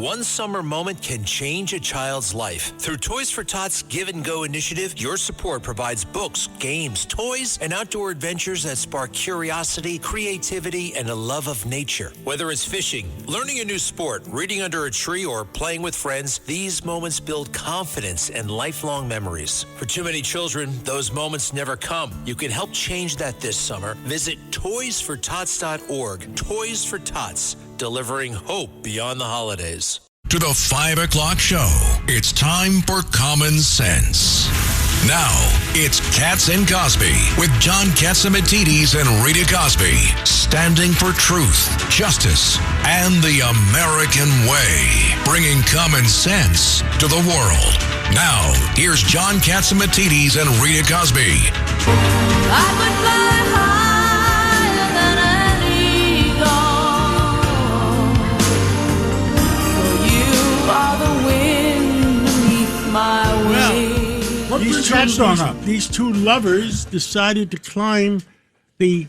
One summer moment can change a child's life. Through Toys for Tots Give and Go initiative, your support provides books, games, toys, and outdoor adventures that spark curiosity, creativity, and a love of nature. Whether it's fishing, learning a new sport, reading under a tree, or playing with friends, these moments build confidence and lifelong memories. For too many children, those moments never come. You can help change that this summer. Visit toysfortots.org. Toys for Tots, delivering hope beyond the holidays. To the 5 o'clock show, it's time for Common Sense. Now, it's Katz and Cosby with John Catsimatidis and Rita Cosby, standing for truth, justice, and the American way, bringing common sense to the world. Now, here's John Catsimatidis and Rita Cosby. I would fly higher than an eagle. You are the wind beneath my wings. These two lovers decided to climb the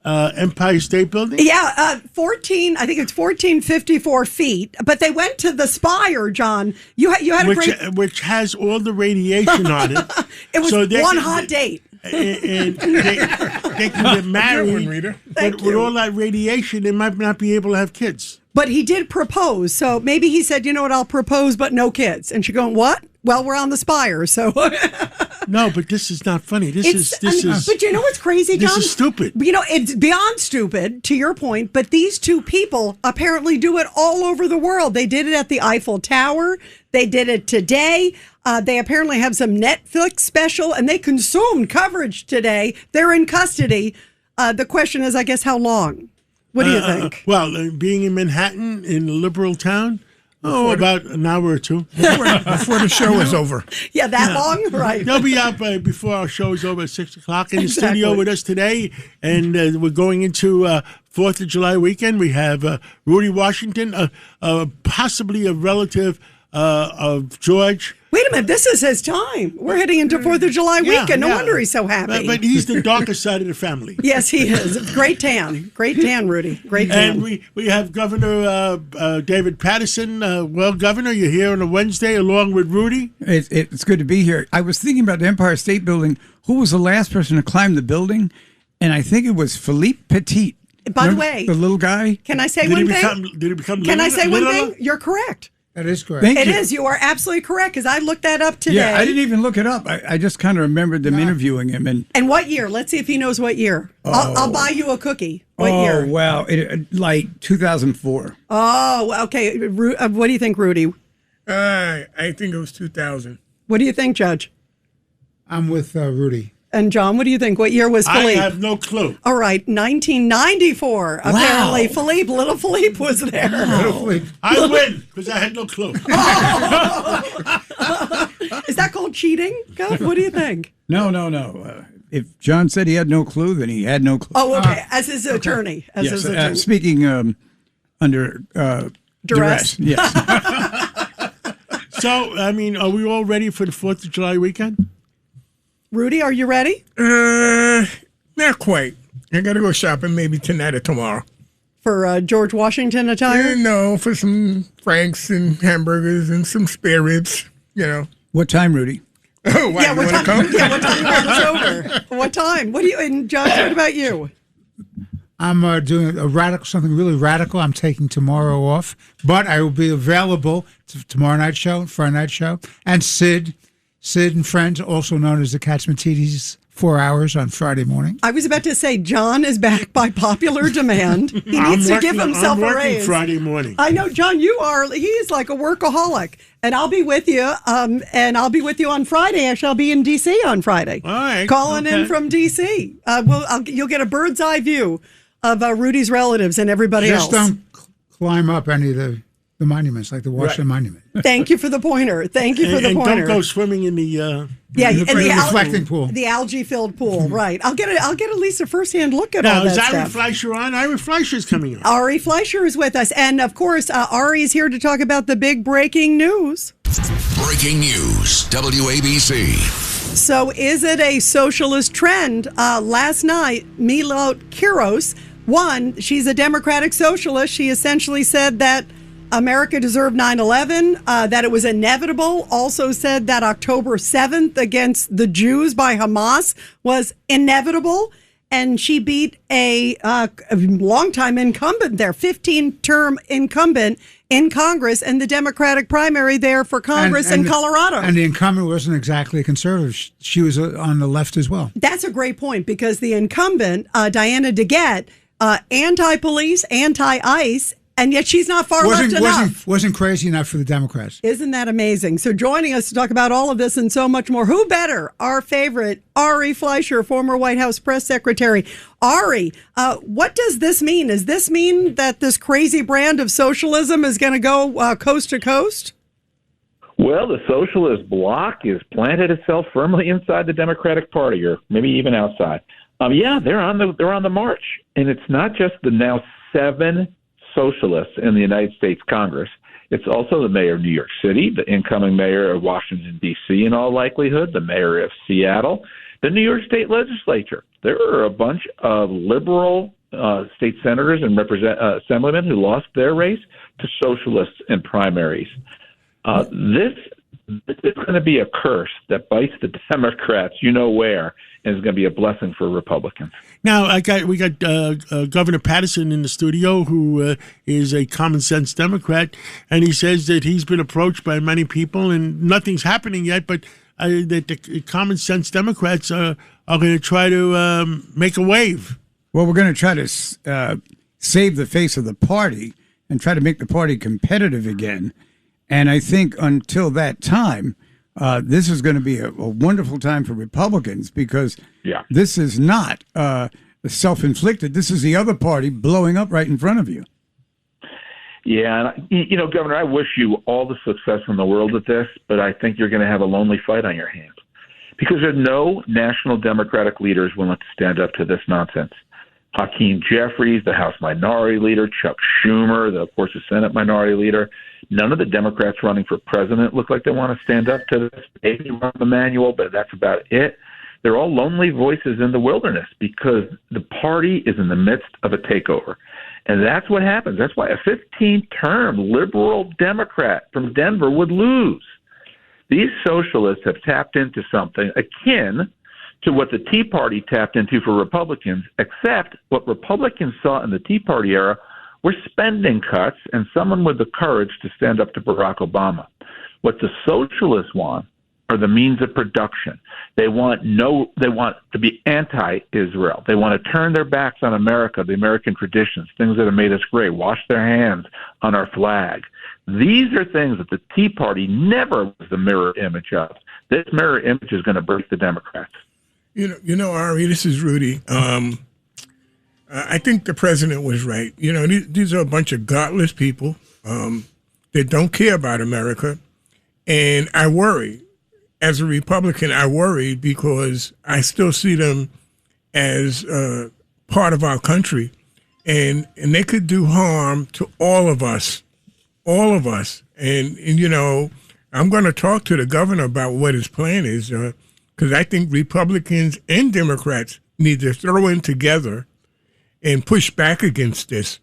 Empire State Building. Yeah, 1454 feet. But they went to the spire, John. You had a which has all the radiation on it. It was hot date. And they can get married. But with all that radiation, they might not be able to have kids. But he did propose. So maybe he said, you know what, I'll propose, but no kids. And she's going, what? Well, we're on the spire, so... No, but this is not funny. This is. But you know what's crazy, John? This is stupid. You know, it's beyond stupid, to your point, but these two people apparently do it all over the world. They did it at the Eiffel Tower. They did it today. They apparently have some Netflix special, and they consumed coverage today. They're in custody. The question is, I guess, how long? What do you think? Well, being in Manhattan, in a liberal town... about an hour or two. Before the show is over. Yeah, that long? Right. They'll be out before our show is over at 6 o'clock in the studio with us today. And we're going into 4th of July weekend. We have Rudy Washington, possibly a relative of George. Wait a minute, this is his time. We're heading into 4th of July weekend. No wonder he's so happy. But he's the darker side of the family. Yes, he is. Great tan, Rudy. Great tan. And we have Governor David Paterson. Governor, you're here on a Wednesday along with Rudy. It's good to be here. I was thinking about the Empire State Building. Who was the last person to climb the building? And I think it was Philippe Petit. By the way, the little guy. Can I say one thing? Did he become? Can I say one thing? You're correct. That is correct. It is. You are absolutely correct, because I looked that up today. Yeah, I didn't even look it up. I just kind of remembered them interviewing him. And what year? Let's see if he knows what year. I'll buy you a cookie. What year? Oh, wow. Like 2004. Oh, okay. What do you think, Rudy? I think it was 2000. What do you think, Judge? I'm with Rudy. And John, what do you think? What year was Philippe? I have no clue. All right, 1994. Wow. Apparently, little Philippe was there. Wow. I win because I had no clue. Is that called cheating? God, what do you think? No. If John said he had no clue, then he had no clue. Oh, okay. As his attorney. Yes. Speaking under duress. Yes. So, I mean, are we all ready for the 4th of July weekend? Rudy, are you ready? Not quite. I got to go shopping maybe tonight or tomorrow. For George Washington attire? No, for some franks and hamburgers and some spare ribs, What time, Rudy? Oh, why, what time? come? Yeah, what time is over? What time? And Josh, what about you? I'm doing something really radical. I'm taking tomorrow off, but I will be available to tomorrow night show, Friday night show, and Sid and Friends, also known as the Catsimatidis, 4 hours on Friday morning. I was about to say, John is back by popular demand. He needs to give himself a raise. Friday morning. I know, John, he is like a workaholic. And I'll be with you, and I'll be with you on Friday. Actually, I'll be in D.C. on Friday. All right. Calling in from D.C. You'll get a bird's eye view of Rudy's relatives and everybody else. Just don't climb up any of the monuments, like the Washington Monument. Thank you for the pointer. And don't go swimming in the reflecting pool, the algae-filled pool. Right. I'll get at least a first-hand look at all that stuff. Now, is Ari Fleischer on? Ari Fleischer's coming on. Ari Fleischer is with us, and of course, Ari is here to talk about the big breaking news. Breaking news, WABC. So, is it a socialist trend? Last night, Milo Kiros won. She's a democratic socialist. She essentially said that America deserved 9/11, that it was inevitable. Also said that October 7th against the Jews by Hamas was inevitable. And she beat a longtime incumbent there, 15-term incumbent in Congress, and the Democratic primary there for Congress in Colorado. And the incumbent wasn't exactly a conservative. She was on the left as well. That's a great point, because the incumbent, Diana DeGette, anti-police, anti-ICE, and yet she's not far left enough. Wasn't crazy enough for the Democrats. Isn't that amazing? So joining us to talk about all of this and so much more, who better? Our favorite, Ari Fleischer, former White House press secretary. Ari, what does this mean? Does this mean that this crazy brand of socialism is going to go coast to coast? Well, the socialist bloc has planted itself firmly inside the Democratic Party, or maybe even outside. They're on the march, and it's not just the now 7 socialists in the United States Congress. It's also the mayor of New York City, the incoming mayor of Washington, D.C., in all likelihood, the mayor of Seattle, the New York State legislature. There are a bunch of liberal state senators and assemblymen who lost their race to socialists in primaries. This is going to be a curse that bites the Democrats, you know where, and is going to be a blessing for Republicans. Now, we got Governor Patterson in the studio, who is a common sense Democrat, and he says that he's been approached by many people, and nothing's happening yet, but that the common sense Democrats are going to try to make a wave. Well, we're going to try to save the face of the party and try to make the party competitive again. And I think until that time, this is going to be a wonderful time for Republicans, because this is not self-inflicted. This is the other party blowing up right in front of you. Yeah, and Governor, I wish you all the success in the world at this, but I think you're going to have a lonely fight on your hands, because there are no national Democratic leaders willing to stand up to this nonsense. Hakeem Jeffries, the House Minority Leader, Chuck Schumer, of course, the Senate Minority Leader. None of the Democrats running for president look like they want to stand up to this. Maybe Rahm Emanuel, but that's about it. They're all lonely voices in the wilderness, because the party is in the midst of a takeover. And that's what happens. That's why a 15-term liberal Democrat from Denver would lose. These socialists have tapped into something akin to what the Tea Party tapped into for Republicans, except what Republicans saw in the Tea Party era were spending cuts and someone with the courage to stand up to Barack Obama. What the socialists want are the means of production. They want to be anti-Israel. They want to turn their backs on America, the American traditions, things that have made us great, wash their hands on our flag. These are things that the Tea Party never was the mirror image of. This mirror image is going to break the Democrats. Ari, this is Rudy. I think the president was right. These are a bunch of godless people that don't care about America. And I worry. As a Republican, I worry because I still see them as part of our country. And they could do harm to all of us. And I'm going to talk to the governor about what his plan is, because I think Republicans and Democrats need to throw in together and push back against this.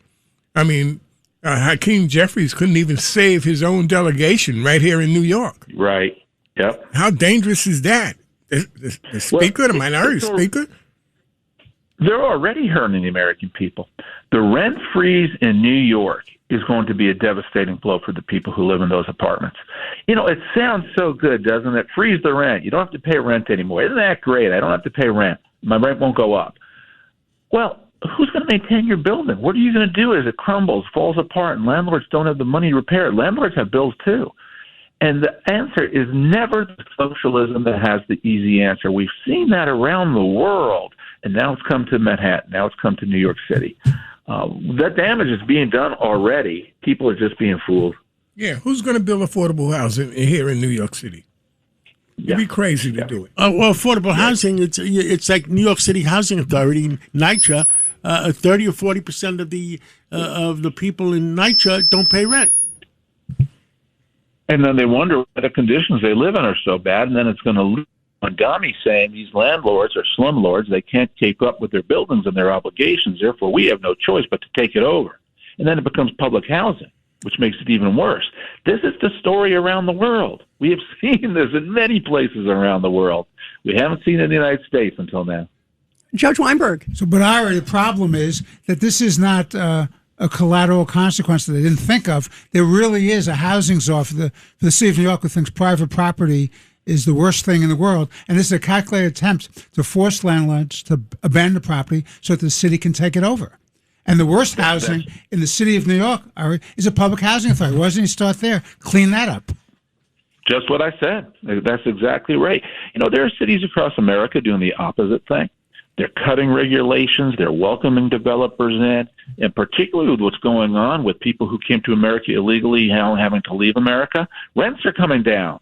I mean, Hakeem Jeffries couldn't even save his own delegation right here in New York. Right. Yep. How dangerous is that? The speaker, the minority speaker? They're already hurting the American people. The rent freeze in New York is going to be a devastating blow for the people who live in those apartments. It sounds so good, doesn't it? Freeze the rent. You don't have to pay rent anymore. Isn't that great? I don't have to pay rent. My rent won't go up. Well, who's going to maintain your building? What are you going to do as it crumbles, falls apart, and landlords don't have the money to repair it? Landlords have bills too. And the answer is never the socialism that has the easy answer. We've seen that around the world, and now it's come to Manhattan. Now it's come to New York City. That damage is being done already. People are just being fooled. Yeah, who's going to build affordable housing here in New York City? It'd be crazy to do it. Well, affordable housing, it's like New York City Housing Authority, NYCHA. 30 or 40% of the people in NYCHA don't pay rent. And then they wonder why the conditions they live in are so bad, and then it's going to lead Montgomery saying these landlords are slumlords. They can't keep up with their buildings and their obligations. Therefore, we have no choice but to take it over. And then it becomes public housing. which makes it even worse. This is the story around the world. We have seen this in many places around the world. We haven't seen it in the United States until now. Judge Weinberg. So, but Ira, the problem is that this is not a collateral consequence that they didn't think of. There really is a housing czar for the city of New York who thinks private property is the worst thing in the world. And this is a calculated attempt to force landlords to abandon the property so that the city can take it over. And the worst housing in the city of New York is a public housing authority. Why doesn't he start there? Clean that up. Just what I said. That's exactly right. There are cities across America doing the opposite thing. They're cutting regulations. They're welcoming developers in, and particularly with what's going on with people who came to America illegally now having to leave America, rents are coming down.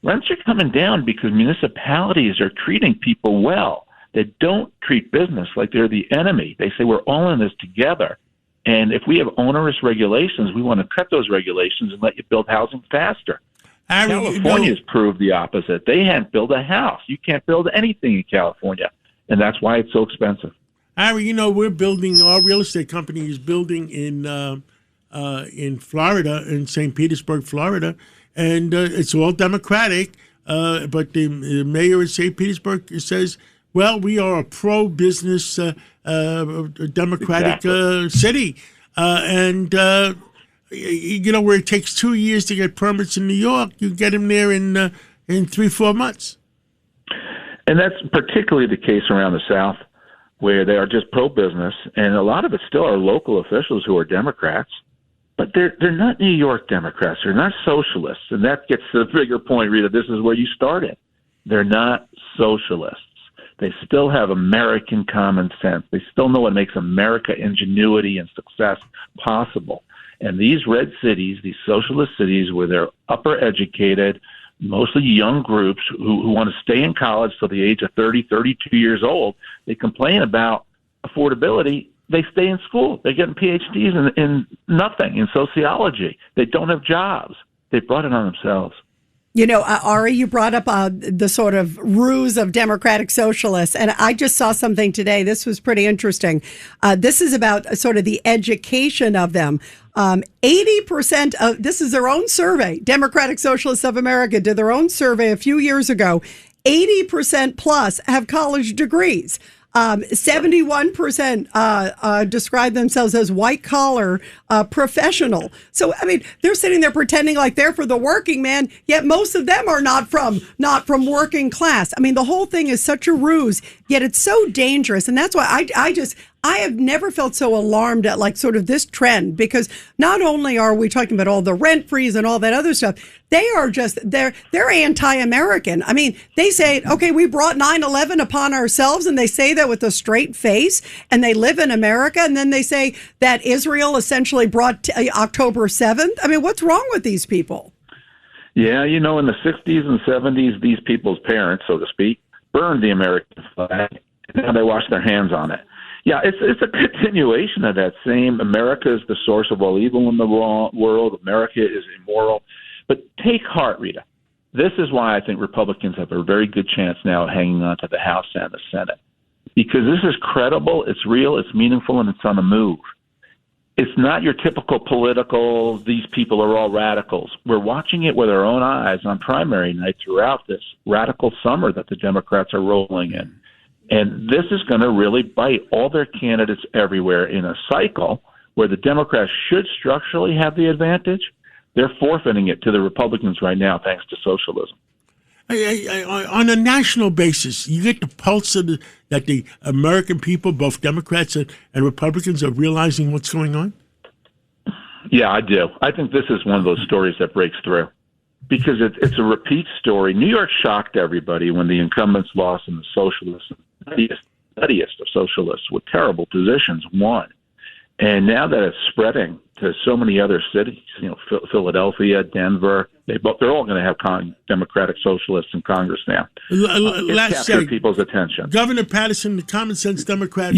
Rents are coming down because municipalities are treating people well. They don't treat business like they're the enemy. They say we're all in this together. And if we have onerous regulations, we want to cut those regulations and let you build housing faster. California's proved the opposite. They hadn't built a house. You can't build anything in California. And that's why it's so expensive. Harry, we're building, our real estate company is building in Florida, in St. Petersburg, Florida, and it's all Democratic. But the mayor of St. Petersburg says, well, we are a pro-business Democratic city. And where it takes 2 years to get permits in New York, you get them there in 3-4 months. And that's particularly the case around the South, where they are just pro-business, and a lot of it still are local officials who are Democrats, but they're not New York Democrats. They're not socialists, and that gets to the bigger point, Rita. This is where you started. They're not socialists. They still have American common sense. They still know what makes America ingenuity and success possible. And these red cities, these socialist cities where they're upper educated, mostly young groups who want to stay in college till the age of 30, 32 years old, they complain about affordability. They stay in school. They're getting PhDs in nothing, in sociology. They don't have jobs. They brought it on themselves. Ari, you brought up the sort of ruse of democratic socialists, and I just saw something today. This was pretty interesting. This is about sort of the education of them. 80% of, this is their own survey, Democratic Socialists of America did their own survey a few years ago. 80% plus have college degrees. 71% describe themselves as white collar professional. So, they're sitting there pretending like they're for the working man, yet most of them are not from working class. The whole thing is such a ruse, yet it's so dangerous. And that's why I have never felt so alarmed at like sort of this trend, because not only are we talking about all the rent freeze and all that other stuff, they are just, they're anti-American. They say, okay, we brought 9/11 upon ourselves, and they say that with a straight face, and they live in America, and then they say that Israel essentially brought October 7th. What's wrong with these people? Yeah, in the 60s and 70s, these people's parents, so to speak, burned the American flag, and now they wash their hands on it. Yeah, it's a continuation of that same America is the source of all evil in the world. America is immoral. But take heart, Rita. This is why I think Republicans have a very good chance now of hanging on to the House and the Senate, because this is credible, it's real, it's meaningful, and it's on the move. It's not your typical political, these people are all radicals. We're watching it with our own eyes on primary night throughout this radical summer that the Democrats are rolling in. And this is going to really bite all their candidates everywhere in a cycle where the Democrats should structurally have the advantage. They're forfeiting it to the Republicans right now, thanks to socialism. On a national basis, you get the pulse that the American people, both Democrats and Republicans, are realizing what's going on? Yeah, I do. I think this is one of those stories that breaks through, because it's a repeat story. New York shocked everybody when the incumbents lost and the socialists, the nuttiest of socialists with terrible positions, won. And now that it's spreading to so many other cities, Philadelphia, Denver, they're all going to have Democratic socialists in Congress now. It's captured people's attention. Governor Patterson, the common sense Democrat.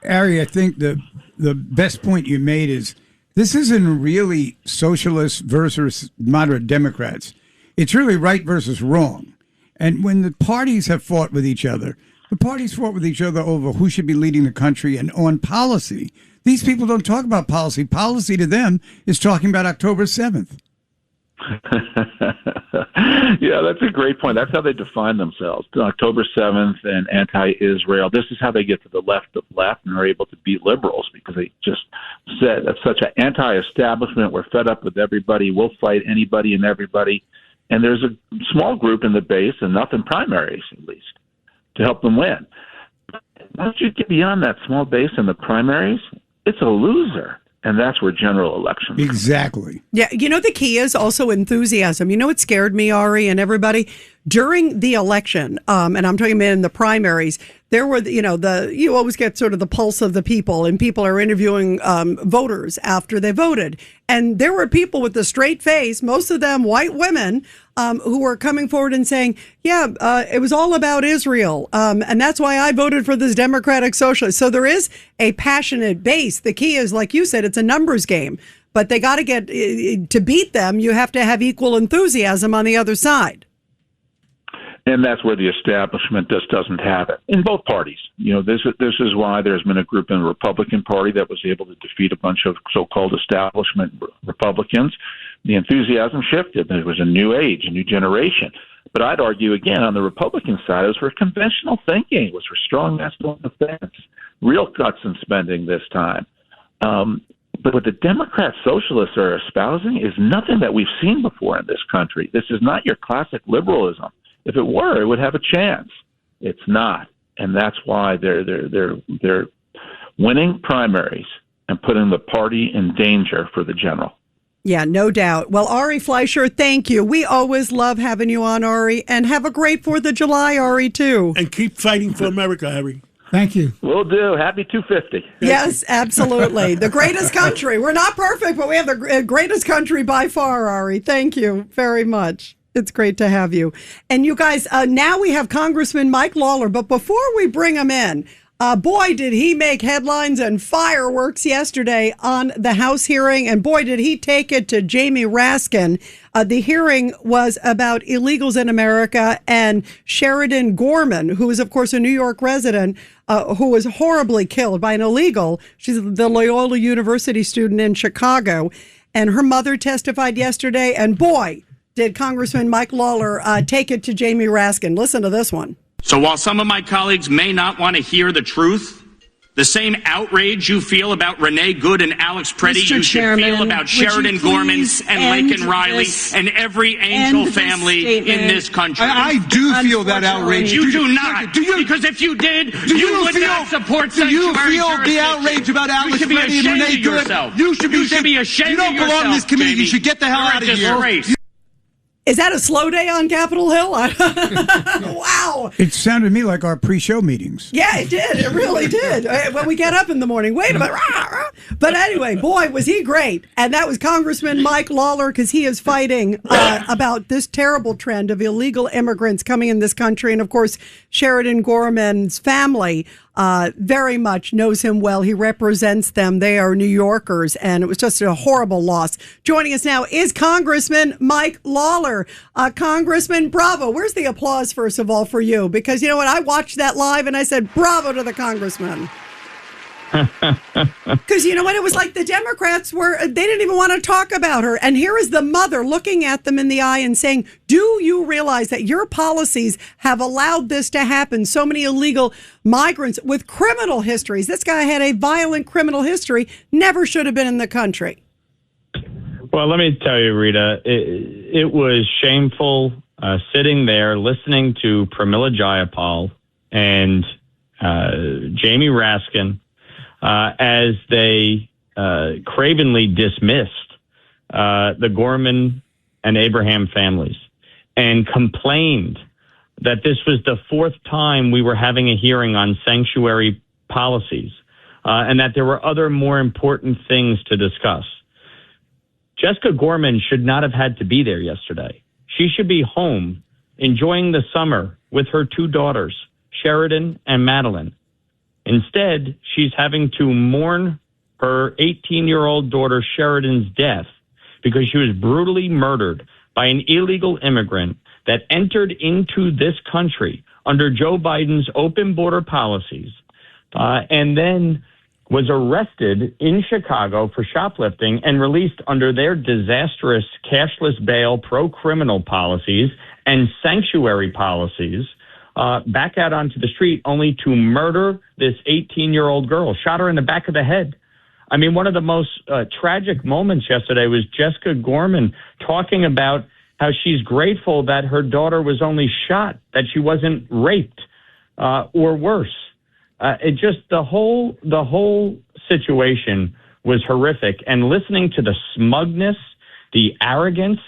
Ari, I think the best point you made is this isn't really socialists versus moderate Democrats. It's really right versus wrong. And when the parties have fought with each other, the parties fought with each other over who should be leading the country and on policy. These people don't talk about policy. Policy to them is talking about October 7th. Yeah, that's a great point. That's how they define themselves. October 7th and anti-Israel. This is how they get to the left of left and are able to beat liberals because they just said that's such an anti-establishment. We're fed up with everybody. We'll fight anybody and everybody. And there's a small group in the base, enough in primaries at least, to help them win. Once you get beyond that small base in the primaries, it's a loser. And that's where general elections. Exactly. Yeah, the key is also enthusiasm. What scared me, Ari, and everybody? During the election, and I'm talking about in the primaries, there were, you always get sort of the pulse of the people, and people are interviewing voters after they voted. And there were people with a straight face, most of them white women, who were coming forward and saying, it was all about Israel. And that's why I voted for this Democratic Socialist. So there is a passionate base. The key is, like you said, it's a numbers game. But they got to get, to beat them, you have to have equal enthusiasm on the other side. And that's where the establishment just doesn't have it in both parties. This is why there's been a group in the Republican Party that was able to defeat a bunch of so-called establishment Republicans. The enthusiasm shifted. There was a new age, a new generation. But I'd argue, again, on the Republican side, it was for conventional thinking. It was for strong masculine defense, real cuts in spending this time. But what the Democrat socialists are espousing is nothing that we've seen before in this country. This is not your classic liberalism. If it were, it would have a chance. It's not, and that's why they're winning primaries and putting the party in danger for the general. Yeah, no doubt. Well, Ari Fleischer, thank you. We always love having you on, Ari, and have a great 4th of July, Ari, too. And keep fighting for America, Harry. Thank you. Will do. Happy 250. Yes, absolutely. The greatest country. We're not perfect, but we have the greatest country by far, Ari. Thank you very much. It's great to have you. And you guys, now we have Congressman Mike Lawler. But before we bring him in, boy, did he make headlines and fireworks yesterday on the House hearing. And boy, did he take it to Jamie Raskin. The hearing was about illegals in America and Sheridan Gorman, who is, of course, a New York resident who was horribly killed by an illegal. She's the Loyola University student in Chicago. And her mother testified yesterday. And boy, did Congressman Mike Lawler take it to Jamie Raskin. Listen to this one. So while some of my colleagues may not want to hear the truth, the same outrage you feel about Renee Good and Alex Preddy, you should feel about Sheridan Gorman and Laken Riley and every Angel family in this country. I do feel that outrage. You do not. Because if you did, you would not support sanctuary jurisdiction. Do you feel the outrage about Alex Preddy and Renee Good? You should be ashamed of yourself. You don't belong in this committee. You should get the hell out of here. Is that a slow day on Capitol Hill? Wow. It sounded to me like our pre-show meetings. Yeah, it did. It really did. When we get up in the morning, wait a minute. But anyway, boy, was he great. And that was Congressman Mike Lawler, because he is fighting about this terrible trend of illegal immigrants coming in this country. And, of course, Sheridan Gorman's family very much knows him well. He represents them. They are New Yorkers, and it was just a horrible loss. Joining us now is Congressman Mike Lawler. Congressman, bravo. Where's the applause, first of all, for you? Because you know what? I watched that live, and I said, bravo to the congressman. Because you know what? It was like the Democrats they didn't even want to talk about her. And here is the mother looking at them in the eye and saying, do you realize that your policies have allowed this to happen? So many illegal migrants with criminal histories. This guy had a violent criminal history, never should have been in the country. Well, let me tell you, Rita, it was shameful sitting there listening to Pramila Jayapal and Jamie Raskin as they cravenly dismissed the Gorman and Abraham families and complained that this was the fourth time we were having a hearing on sanctuary policies and that there were other more important things to discuss. Jessica Gorman should not have had to be there yesterday. She should be home enjoying the summer with her two daughters, Sheridan and Madeline. Instead, she's having to mourn her 18-year-old daughter Sheridan's death because she was brutally murdered by an illegal immigrant that entered into this country under Joe Biden's open border policies and then was arrested in Chicago for shoplifting and released under their disastrous cashless bail, pro-criminal policies, and sanctuary policies back out onto the street only to murder this 18-year-old girl, shot her in the back of the head. I mean, one of the most tragic moments yesterday was Jessica Gorman talking about how she's grateful that her daughter was only shot, that she wasn't raped or worse. It just the whole situation was horrific. And listening to the smugness, the arrogance,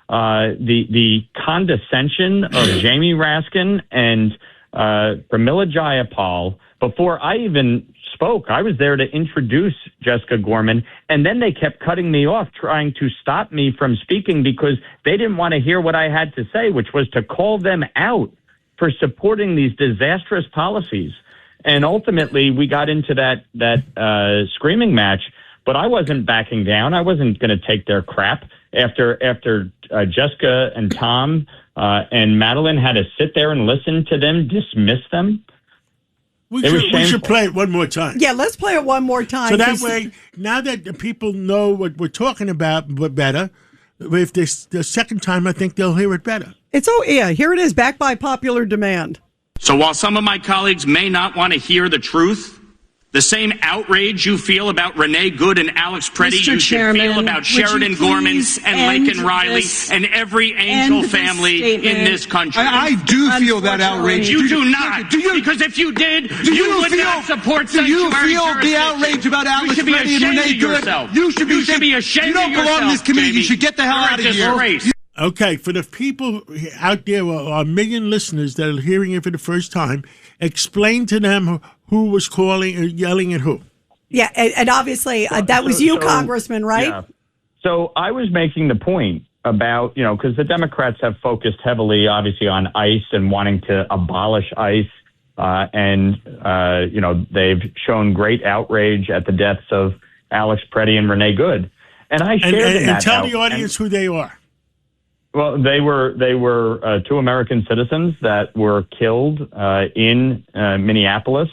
the condescension of Jamie Raskin and Pramila Jayapal before I even spoke. I was there to introduce Jessica Gorman, and then they kept cutting me off, trying to stop me from speaking because they didn't want to hear what I had to say, which was to call them out for supporting these disastrous policies. And ultimately, we got into that screaming match, but I wasn't backing down. I wasn't going to take their crap after Jessica and Tom and Madeline had to sit there and listen to them dismiss them. We should play it one more time. Yeah, let's play it one more time. So that way, now that the people know what we're talking about better, if this the second time, I think they'll hear it better. Here it is, back by popular demand. So while some of my colleagues may not want to hear the truth, the same outrage you feel about Renee Good and Alex Preddy, you should feel about Sheridan Gorman and Laken Riley and every Angel family in this country. I do feel that outrage. You do not. Because if you did, you would not support sanctuary. Do you feel the outrage about Alex Preddy and Renee Good? You should be ashamed of yourself. You don't belong in this committee. You should get the hell out of here. Okay, for the people out there, our million listeners that are hearing it for the first time, explain to them who was calling or yelling at who. Yeah, and obviously that was you, Congressman, right? Yeah. So I was making the point about, because the Democrats have focused heavily, obviously, on ICE and wanting to abolish ICE. They've shown great outrage at the deaths of Alex Preddy and Renee Good. And I shared and tell the audience who they are. Well, they were two American citizens that were killed in Minneapolis.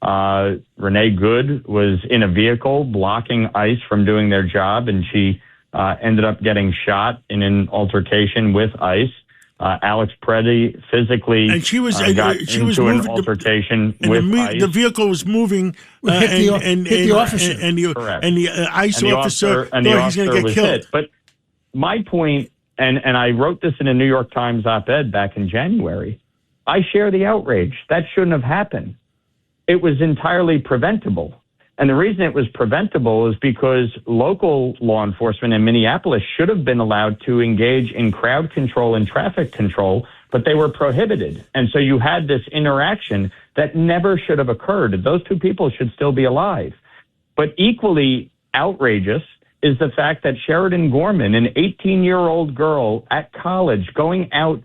Renee Good was in a vehicle blocking ICE from doing their job, and she ended up getting shot in an altercation with ICE. Alex Preddy physically and she was into an altercation with ICE. The vehicle was moving hit the officer. And the ICE officer thought he's going to get killed. Hit. But my point, and I wrote this in a New York Times op-ed back in January, I share the outrage. That shouldn't have happened. It was entirely preventable. And the reason it was preventable is because local law enforcement in Minneapolis should have been allowed to engage in crowd control and traffic control, but they were prohibited. And so you had this interaction that never should have occurred. Those two people should still be alive. But equally outrageous is the fact that Sheridan Gorman, an 18-year-old girl at college, going out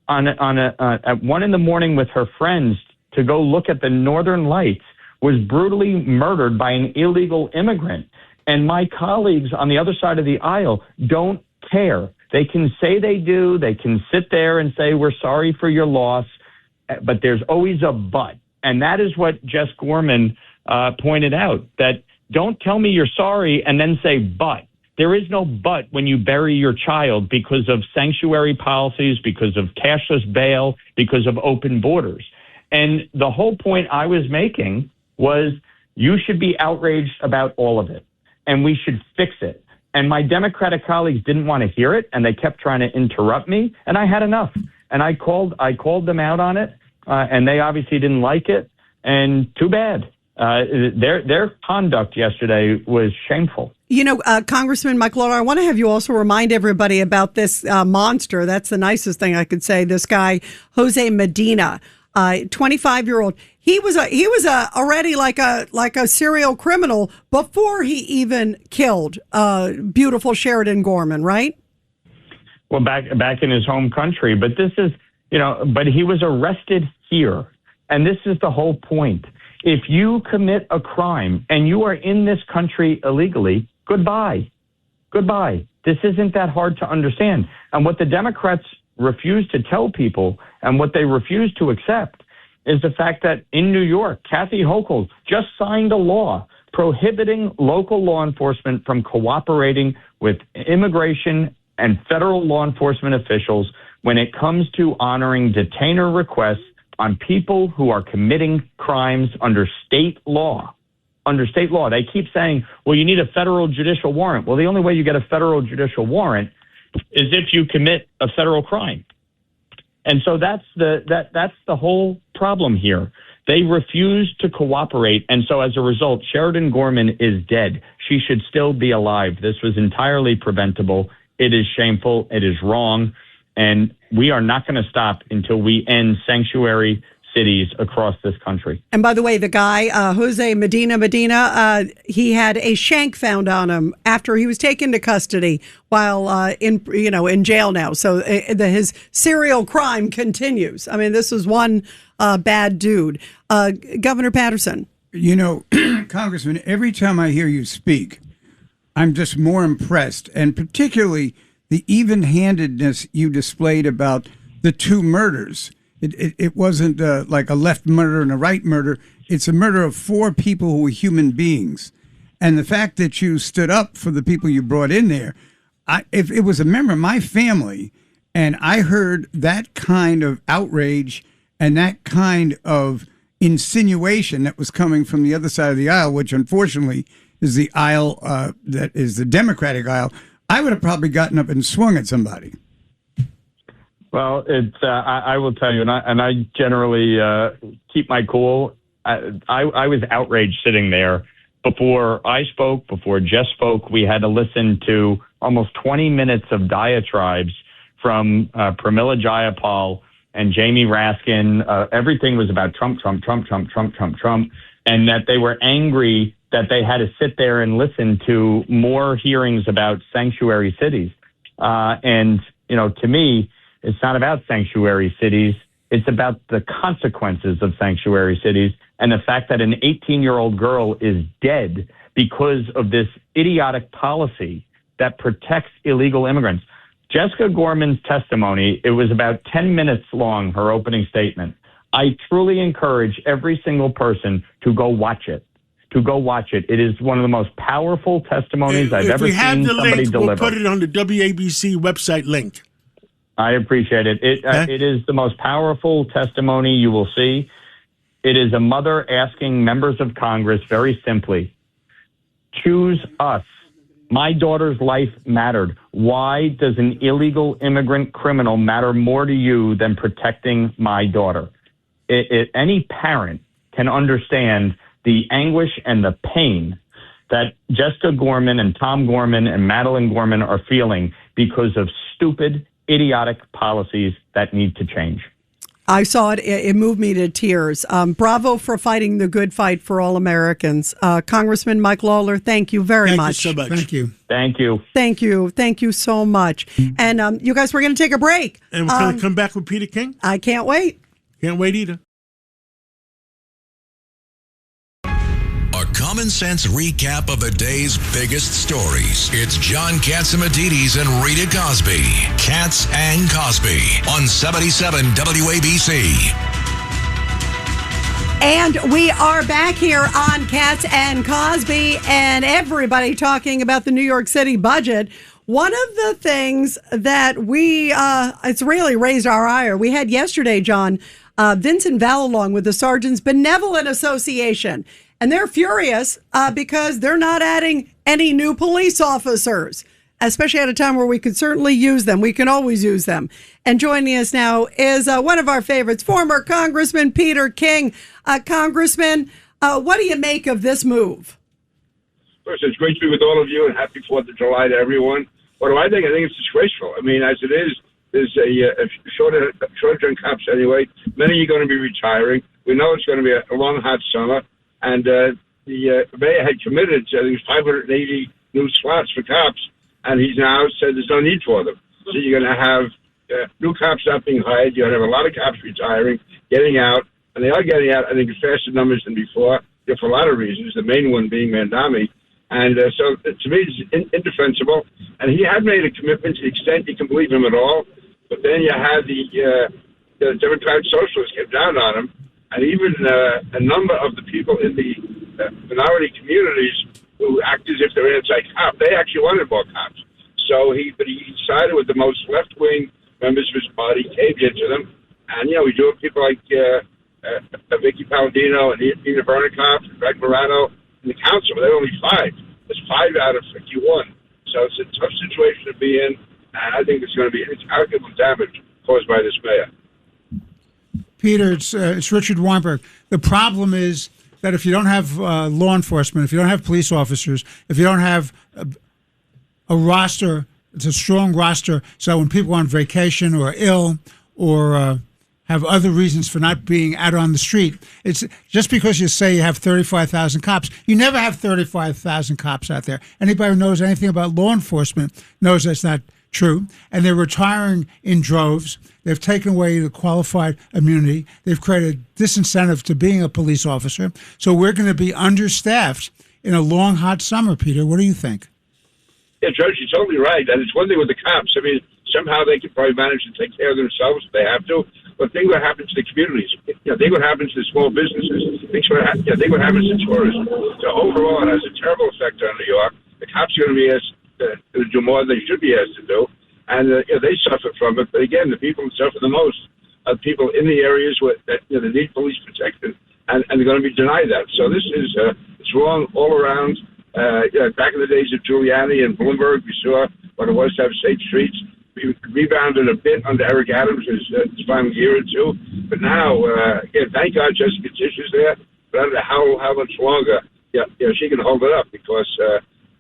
at 1 a.m. with her friends to go look at the Northern Lights, was brutally murdered by an illegal immigrant. And my colleagues on the other side of the aisle don't care. They can say they do. They can sit there and say, we're sorry for your loss. But there's always a but. And that is what Jess Gorman pointed out, that don't tell me you're sorry and then say but. There is no but when you bury your child because of sanctuary policies, because of cashless bail, because of open borders. And the whole point I was making was you should be outraged about all of it, and we should fix it. And my Democratic colleagues didn't want to hear it, and they kept trying to interrupt me, and I had enough. And I called them out on it, and they obviously didn't like it, and too bad. Their conduct yesterday was shameful. Congressman Michael Lauder, I want to have you also remind everybody about this monster. That's the nicest thing I could say. This guy, Jose Medina, 25-year-old. He was already like a serial criminal before he even killed beautiful Sheridan Gorman, right? Well, back in his home country, but this is, but he was arrested here, and this is the whole point. If you commit a crime and you are in this country illegally, goodbye. This isn't that hard to understand. And what the Democrats refuse to tell people and what they refuse to accept is the fact that in New York, Kathy Hochul just signed a law prohibiting local law enforcement from cooperating with immigration and federal law enforcement officials when it comes to honoring detainer requests on people who are committing crimes under state law. Under state law, they keep saying, well, you need a federal judicial warrant. Well, the only way you get a federal judicial warrant is if you commit a federal crime. And so that's the whole problem here. They refuse to cooperate. And so as a result, Sheridan Gorman is dead. She should still be alive. This was entirely preventable. It is shameful. It is wrong. And we are not going to stop until we end sanctuary cities across this country. And by the way, the guy, Jose Medina, he had a shank found on him after he was taken to custody while in jail now. So his serial crime continues. I mean, this is one bad dude. Governor Patterson. Congressman, every time I hear you speak, I'm just more impressed, and particularly the even-handedness you displayed about the two murders. It wasn't like a left murder and a right murder. It's a murder of four people who were human beings. And the fact that you stood up for the people you brought in there, if it was a member of my family and I heard that kind of outrage and that kind of insinuation that was coming from the other side of the aisle, which unfortunately is the aisle that is the Democratic aisle, I would have probably gotten up and swung at somebody. Well, it's I will tell you, and I generally keep my cool. I was outraged sitting there. Before I spoke, before Jess spoke, we had to listen to almost 20 minutes of diatribes from Pramila Jayapal and Jamie Raskin. Everything was about Trump, Trump, Trump, Trump, Trump, Trump, Trump, and that they were angry that they had to sit there and listen to more hearings about sanctuary cities. And, to me, it's not about sanctuary cities. It's about the consequences of sanctuary cities and the fact that an 18-year-old girl is dead because of this idiotic policy that protects illegal immigrants. Jessica Gorman's testimony, it was about 10 minutes long, her opening statement. I truly encourage every single person to go watch it. It is one of the most powerful testimonies I've ever seen somebody deliver. We'll put it on the WABC website link. I appreciate it. It is the most powerful testimony you will see. It is a mother asking members of Congress very simply, choose us. My daughter's life mattered. Why does an illegal immigrant criminal matter more to you than protecting my daughter? Any parent can understand the anguish and the pain that Jessica Gorman and Tom Gorman and Madeline Gorman are feeling because of stupid, idiotic policies that need to change. I saw it. It moved me to tears. Bravo for fighting the good fight for all Americans. Congressman Mike Lawler, thank you very much. Thank you so much. Thank you. Thank you. Thank you. Thank you so much. And you guys, we're going to take a break. And we're going to come back with Peter King? I can't wait. Can't wait either. Common sense recap of the day's biggest stories. It's John Catsimatidis and Rita Cosby. Cats and Cosby on 77 WABC. And we are back here on Cats and Cosby, and everybody talking about the New York City budget. One of the things that it's really raised our ire. We had yesterday, John, Vincent Valalong with the Sergeants Benevolent Association. And they're furious because they're not adding any new police officers, especially at a time where we could certainly use them. We can always use them. And joining us now is one of our favorites, former Congressman Peter King. Congressman, what do you make of this move? First, it's great to be with all of you, and happy 4th of July to everyone. What do I think? I think it's disgraceful. I mean, as it is, there's a shortage on cops anyway. Many are going to be retiring. We know it's going to be a long, hot summer. And the mayor had committed to, I think, 580 new slots for cops, and he's now said there's no need for them. So you're going to have new cops not being hired. You're going to have a lot of cops retiring, getting out, and they are getting out, I think, in faster numbers than before, for a lot of reasons, the main one being Mandami. And so, to me, it's indefensible. And he had made a commitment to the extent you can believe him at all, but then you had the Democratic Socialists get down on him. And even a number of the people in the minority communities who act as if they're anti-cop. They actually wanted more cops. So he sided with the most left-wing members of his party, caved into them, and we do have people like Vicky Palladino and Nina Bernikoff and Greg Morano in the council, but they're only 5. There's 5 out of 51. So it's a tough situation to be in, and I think it's going to be incalculable damage caused by this mayor. Peter, it's Richard Weinberg. The problem is that if you don't have law enforcement, if you don't have police officers, if you don't have a roster, it's a strong roster, so when people are on vacation or ill or have other reasons for not being out on the street, it's just because you say you have 35,000 cops. You never have 35,000 cops out there. Anybody who knows anything about law enforcement knows that's not true. And they're retiring in droves. They've taken away the qualified immunity. They've created disincentive to being a police officer. So we're going to be understaffed in a long, hot summer, Peter. What do you think? Yeah, Judge, you're totally right. And it's one thing with the cops. I mean, somehow they can probably manage to take care of themselves if they have to. But think what happens to the communities. Think what happens to small businesses. Think what happens to tourism. So overall, it has a terrible effect on New York. The cops are going to be asked to do more than they should be asked to do. And they suffer from it. But again, the people who suffer the most are people in the areas where that need police protection, and they're going to be denied that. So this is it's wrong all around. Back in the days of Giuliani and Bloomberg, we saw what it was to have safe streets. We rebounded a bit under Eric Adams' his final year or two. But now, again, thank God Jessica Tisch is there. But I don't know how much longer she can hold it up because,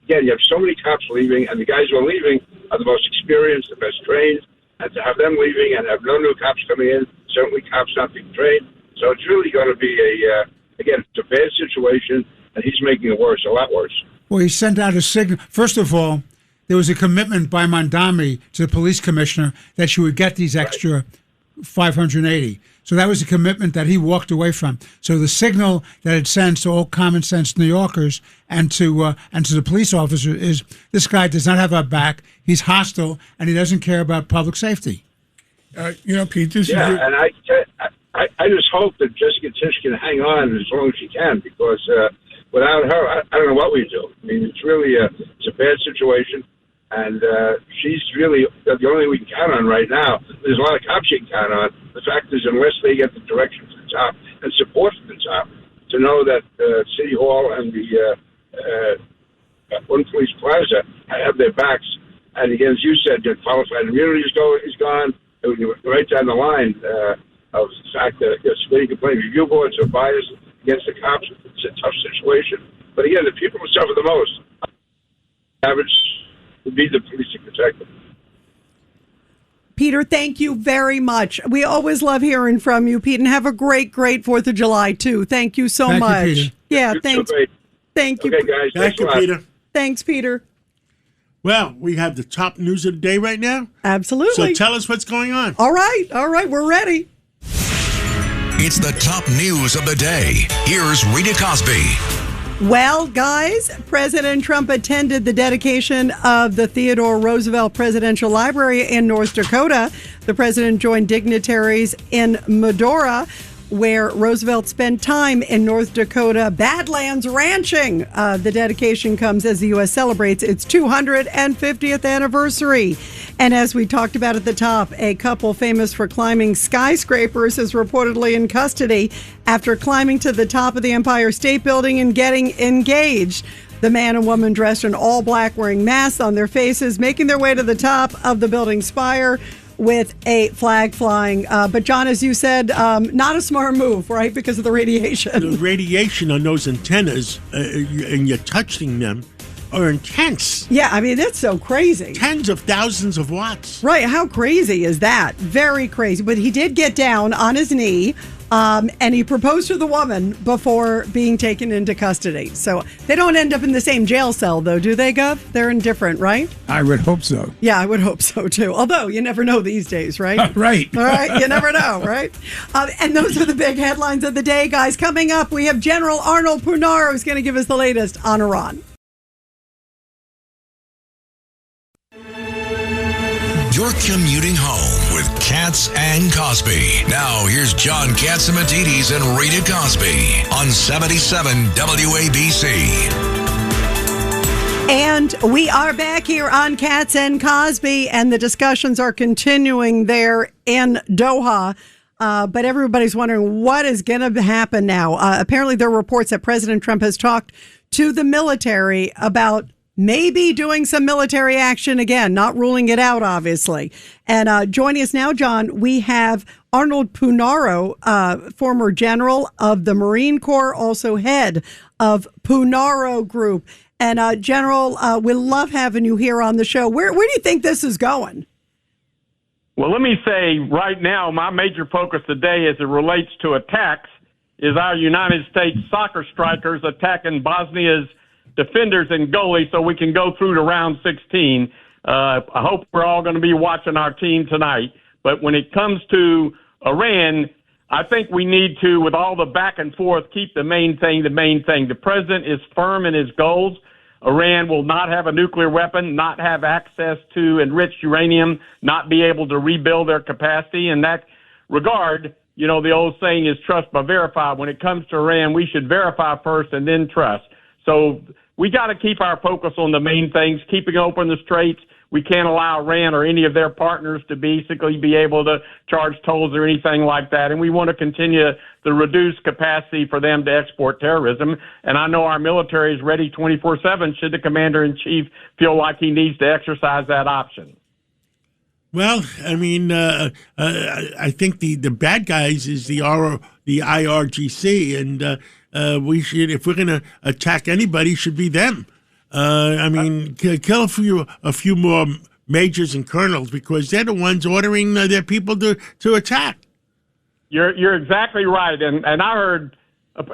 again, you have so many cops leaving, and the guys who are leaving are the most experienced, the best trained. And to have them leaving and have no new cops coming in, certainly cops not being trained. So it's really going to be again, it's a bad situation, and he's making it worse, a lot worse. Well, he sent out a signal. First of all, there was a commitment by Mondami to the police commissioner that she would get these extra 580. So that was a commitment that he walked away from. So the signal that it sends to all common sense New Yorkers and to the police officer is this guy does not have our back. He's hostile and he doesn't care about public safety. Pete, this is and I just hope that Jessica Tisch can hang on as long as she can because without her, I don't know what we do. I mean, it's really it's a bad situation. And she's really the only thing we can count on right now. There's a lot of cops you can count on. The fact is, unless they get the direction from the top and support from the top, to know that City Hall and the One Police Plaza have their backs. And again, as you said, the qualified immunity is gone. Right down the line of the fact that city complaint review boards are biased against the cops. It's a tough situation. But again, the people who suffer the most, average, would be the police to protect them. Peter, thank you very much. We always love hearing from you, Pete, and have a great 4th of July, too. Thank you so much. You, Peter. Yeah, thanks. Thank you. Okay, guys. Thank you, Peter. Thanks, Peter. Well, we have the top news of the day right now. Absolutely. So tell us what's going on. All right. We're ready. It's the top news of the day. Here's Rita Cosby. Well, guys, President Trump attended the dedication of the Theodore Roosevelt Presidential Library in North Dakota. The president joined dignitaries in Medora, where Roosevelt spent time in North Dakota Badlands ranching. The dedication comes as the U.S. celebrates its 250th anniversary. And as we talked about at the top, a couple famous for climbing skyscrapers is reportedly in custody after climbing to the top of the Empire State Building and getting engaged. The man and woman dressed in all black, wearing masks on their faces, making their way to the top of the building's spire with a flag flying. But John, as you said, not a smart move, right? Because of the radiation. The radiation on those antennas, and you're touching them, are intense. Yeah, I mean, that's so crazy. Tens of thousands of watts. Right. How crazy is that? Very crazy. But he did get down on his knee. And he proposed to the woman before being taken into custody. So they don't end up in the same jail cell, though, do they, Gov? They're indifferent, right? I would hope so. Yeah, I would hope so, too. Although, you never know these days, right? Right. All right, you never know, right? And those are the big headlines of the day, guys. Coming up, we have General Arnold Punaro, who's going to give us the latest on Iran. You're commuting home with Katz and Cosby. Now, here's John Katzimatidis and Rita Cosby on 77 WABC. And we are back here on Katz and Cosby, and the discussions are continuing there in Doha. But everybody's wondering what is going to happen now. Apparently, there are reports that President Trump has talked to the military about maybe doing some military action again, not ruling it out, obviously. And joining us now, John, we have Arnold Punaro, former general of the Marine Corps, also head of Punaro Group. And General, we love having you here on the show. Where do you think this is going? Well, let me say right now, my major focus today as it relates to attacks is our United States soccer strikers attacking Bosnia's defenders and goalies so we can go through to round 16. I hope we're all going to be watching our team tonight. But when it comes to Iran, I think we need to, with all the back and forth, keep the main thing the main thing. The president is firm in his goals. Iran will not have a nuclear weapon, not have access to enriched uranium, not be able to rebuild their capacity. In that regard, you know, the old saying is trust but verify. When it comes to Iran, we should verify first and then trust. So we got to keep our focus on the main things, keeping open the straits. We can't allow Iran or any of their partners to basically be able to charge tolls or anything like that. And we want to continue the reduced capacity for them to export terrorism. And I know our military is ready 24/7 should the commander-in-chief feel like he needs to exercise that option. Well, I mean, I think the bad guys is the IRGC, and we should, if we're going to attack anybody, it should be them. I mean, kill a few more majors and colonels because they're the ones ordering their people to attack. You're exactly right, and I heard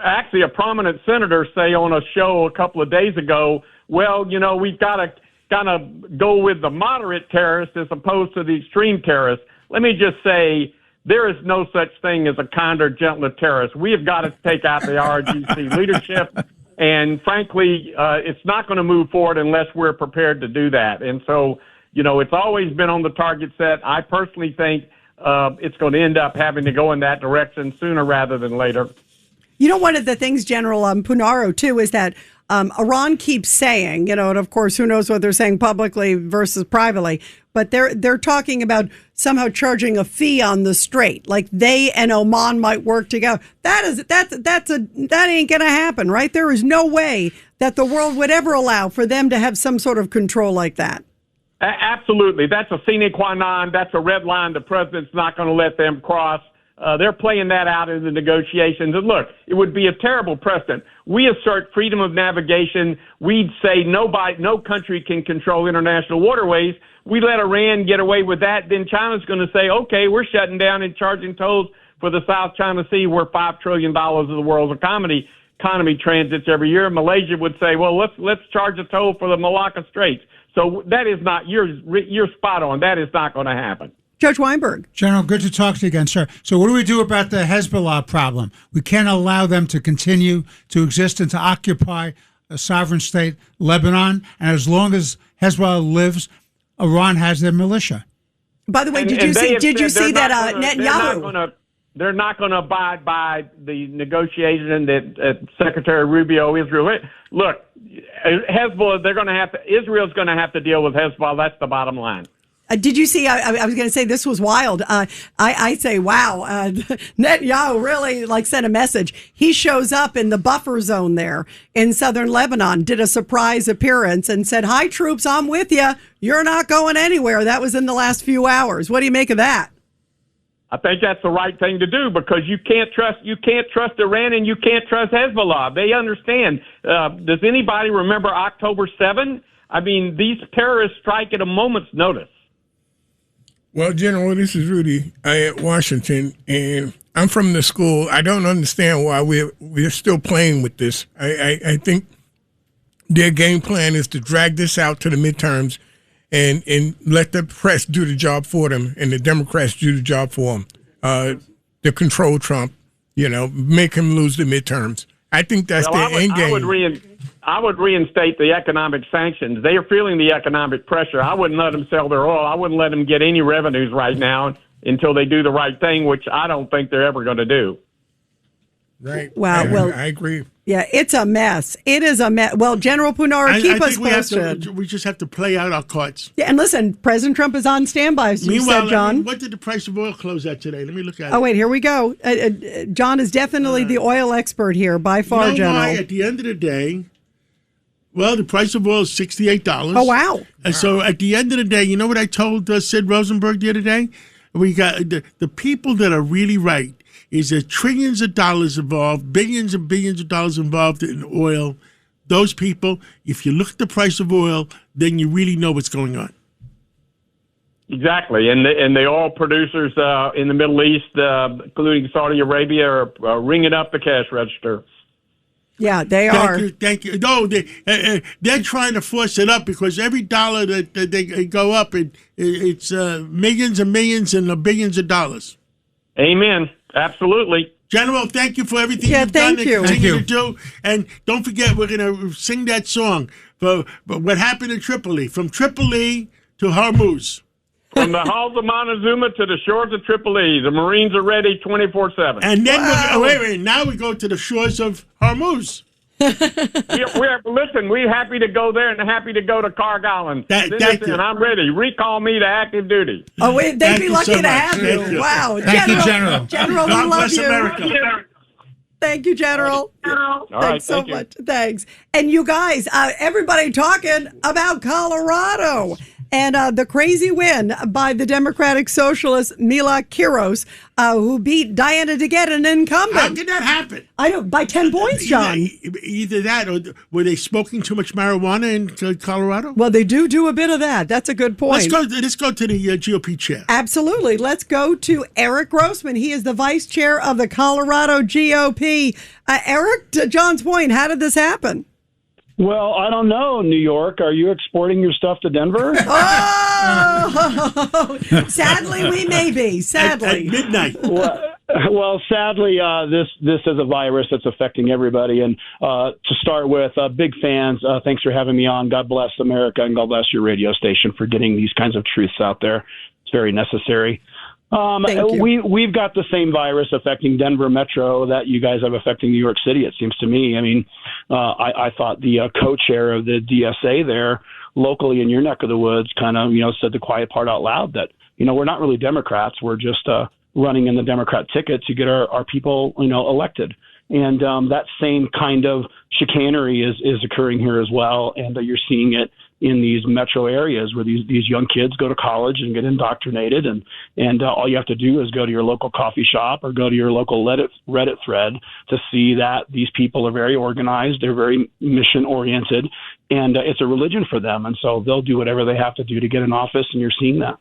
actually a prominent senator say on a show a couple of days ago, well, you know, we've got to kind of go with the moderate terrorists as opposed to the extreme terrorists. Let me just say, there is no such thing as a kinder, gentler terrorist. We have got to take out the RGC leadership. And frankly, it's not going to move forward unless we're prepared to do that. And so, you know, it's always been on the target set. I personally think it's going to end up having to go in that direction sooner rather than later. You know, one of the things, General Punaro, too, is that Iran keeps saying, you know, and of course, who knows what they're saying publicly versus privately, but they're talking about somehow charging a fee on the strait, like they and Oman might work together. That ain't going to happen, right? There is no way that the world would ever allow for them to have some sort of control like that. Absolutely. That's a sine qua non. That's a red line the president's not going to let them cross. They're playing that out in the negotiations. And look, it would be a terrible precedent. We assert freedom of navigation. We'd say no country can control international waterways. We let Iran get away with that. Then China's going to say, okay, we're shutting down and charging tolls for the South China Sea, where $5 trillion of the world's economy transits every year. Malaysia would say, well, let's charge a toll for the Malacca Straits. So that is not, you're spot on. That is not going to happen. Judge Weinberg. General, good to talk to you again, sir. So what do we do about the Hezbollah problem? We can't allow them to continue to exist and to occupy a sovereign state, Lebanon. And as long as Hezbollah lives, Iran has their militia. By the way, did you see that Netanyahu? They're not going to abide by the negotiation that Secretary Rubio, Israel. Look, Hezbollah, Israel's going to have to deal with Hezbollah. That's the bottom line. Did you see? I was going to say this was wild. I say, wow, Netanyahu really sent a message. He shows up in the buffer zone there in southern Lebanon, did a surprise appearance and said, "Hi, troops, I'm with you. You're not going anywhere." That was in the last few hours. What do you make of that? I think that's the right thing to do because you can't trust Iran and you can't trust Hezbollah. They understand. Does anybody remember October 7? I mean, these terrorists strike at a moment's notice. Well, General, this is Rudy at Washington, and I'm from the school. I don't understand why we're still playing with this. I think their game plan is to drag this out to the midterms and let the press do the job for them and the Democrats do the job for them. To control Trump, make him lose the midterms. I think that's their end game. I would reinstate the economic sanctions. They are feeling the economic pressure. I wouldn't let them sell their oil. I wouldn't let them get any revenues right now until they do the right thing, which I don't think they're ever going to do. Right. Wow. Well, I agree. Yeah, it's a mess. It is a mess. Well, General Punara, keep us posted. We just have to play out our cards. Yeah, and listen, President Trump is on standby, as you Meanwhile, said, John. What did the price of oil close at today? Let me look at it. Oh, wait, here we go. John is definitely the oil expert here, by far, General. Why? At the end of the day, well, the price of oil is $68. Oh, wow. And so at the end of the day, you know what I told Sid Rosenberg the other day? We got the people that are really right is there trillions of dollars involved, billions and billions of dollars involved in oil. Those people, if you look at the price of oil, then you really know what's going on. Exactly, and the oil producers in the Middle East, including Saudi Arabia, are ringing up the cash register. Yeah, they are. Thank you. No, they're trying to force it up because every dollar that they go up, it's millions and millions and billions of dollars. Amen. Absolutely. General, thank you for everything you've done and continue to do. And don't forget, we're going to sing that song for what happened in Tripoli, from Tripoli to Hormuz. From the halls of Montezuma to the shores of Tripoli, the Marines are ready 24/7. And then, wait, now we go to the shores of Hormuz. Listen, we're happy to go there and happy to go to Cargill. And I'm ready. Recall me to active duty. Oh, they'd be lucky to have you. Wow. Thank you, General. General, we love you. America. Thank you, General. Thanks so much. Thanks. And you guys, everybody talking about Colorado. And the crazy win by the Democratic Socialist Mila Kiros, who beat Diana DeGette, an incumbent. How did that happen? I don't. By 10 points, John. Either that, or were they smoking too much marijuana in Colorado? Well, they do a bit of that. That's a good point. Let's go to the GOP chair. Absolutely. Let's go to Eric Grossman. He is the vice chair of the Colorado GOP. Eric, to John's point, how did this happen? Well, I don't know, New York. Are you exporting your stuff to Denver? Oh, sadly, we may be. Sadly. At midnight. Well, sadly, this is a virus that's affecting everybody. And to start with, big fans. Thanks for having me on. God bless America and God bless your radio station for getting these kinds of truths out there. It's very necessary. We've got the same virus affecting Denver Metro that you guys have affecting New York City, it seems to me. I mean, I thought the co-chair of the DSA there locally in your neck of the woods kind of, said the quiet part out loud that, we're not really Democrats. We're just running in the Democrat ticket to get our people, elected. And that same kind of chicanery is occurring here as well. And you're seeing it in these metro areas where these young kids go to college and get indoctrinated. And all you have to do is go to your local coffee shop or go to your local Reddit thread to see that these people are very organized. They're very mission oriented, and it's a religion for them. And so they'll do whatever they have to do to get in office. And you're seeing that.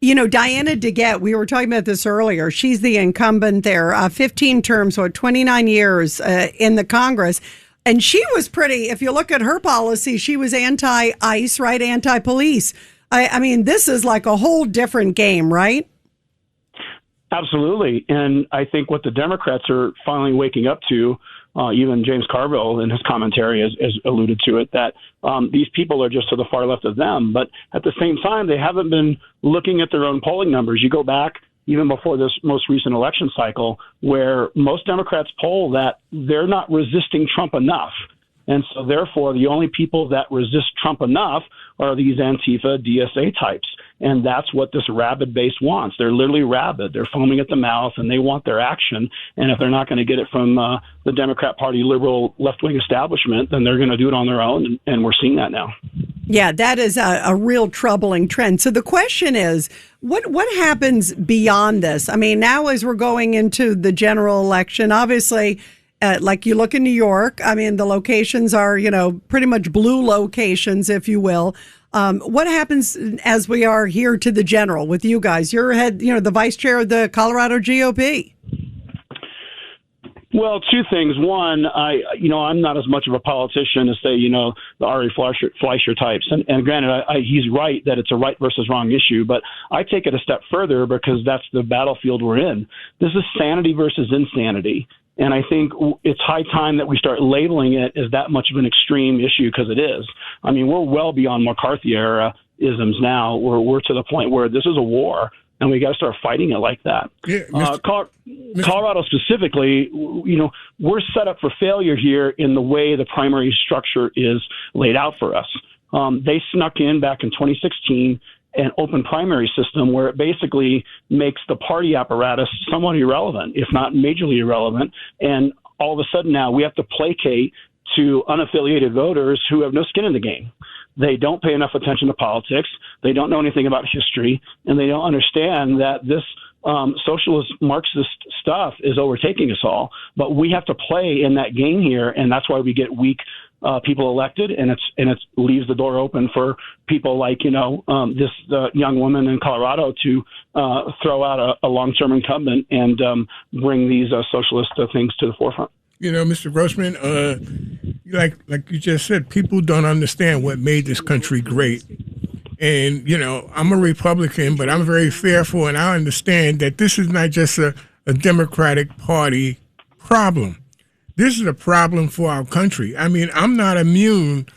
Diana DeGette, we were talking about this earlier. She's the incumbent there, 15 terms, 29 years in the Congress. And she was pretty, if you look at her policy, she was anti-ICE, right? Anti-police. I mean, this is like a whole different game, right? Absolutely. And I think what the Democrats are finally waking up to, even James Carville in his commentary has alluded to it, that these people are just to the far left of them. But at the same time, they haven't been looking at their own polling numbers. You go back even before this most recent election cycle, where most Democrats poll that they're not resisting Trump enough. And so therefore, the only people that resist Trump enough are these Antifa DSA types. And that's what this rabid base wants. They're literally rabid. They're foaming at the mouth, and they want their action. And if they're not going to get it from the Democrat Party liberal left-wing establishment, then they're going to do it on their own. And we're seeing that now. Yeah, that is a real troubling trend. So the question is, what happens beyond this? I mean, now as we're going into the general election, obviously, like you look in New York, I mean, the locations are, pretty much blue locations, if you will. What happens as we are here to the general with you guys? You're the vice chair of the Colorado GOP. Well, two things. One, I'm not as much of a politician as, say, the Ari Fleischer types. And granted, he's right that it's a right versus wrong issue, but I take it a step further because that's the battlefield we're in. This is sanity versus insanity. And I think it's high time that we start labeling it as that much of an extreme issue, because it is. I mean, we're well beyond McCarthy era isms now. We're to the point where this is a war, and we got to start fighting it like that. Yeah, Colorado specifically, we're set up for failure here in the way the primary structure is laid out for us. They snuck in back in 2016 an open primary system where it basically makes the party apparatus somewhat irrelevant, if not majorly irrelevant. And all of a sudden now we have to placate to unaffiliated voters who have no skin in the game. They don't pay enough attention to politics. They don't know anything about history, and they don't understand that this socialist Marxist stuff is overtaking us all. But we have to play in that game here, and that's why we get weak people elected, and it leaves the door open for people like this young woman in Colorado to throw out a long-term incumbent and bring these socialist things to the forefront. Mr. Grossman, like you just said, people don't understand what made this country great. And, I'm a Republican, but I'm very fearful, and I understand that this is not just a Democratic Party problem. This is a problem for our country. I mean, I'm not immune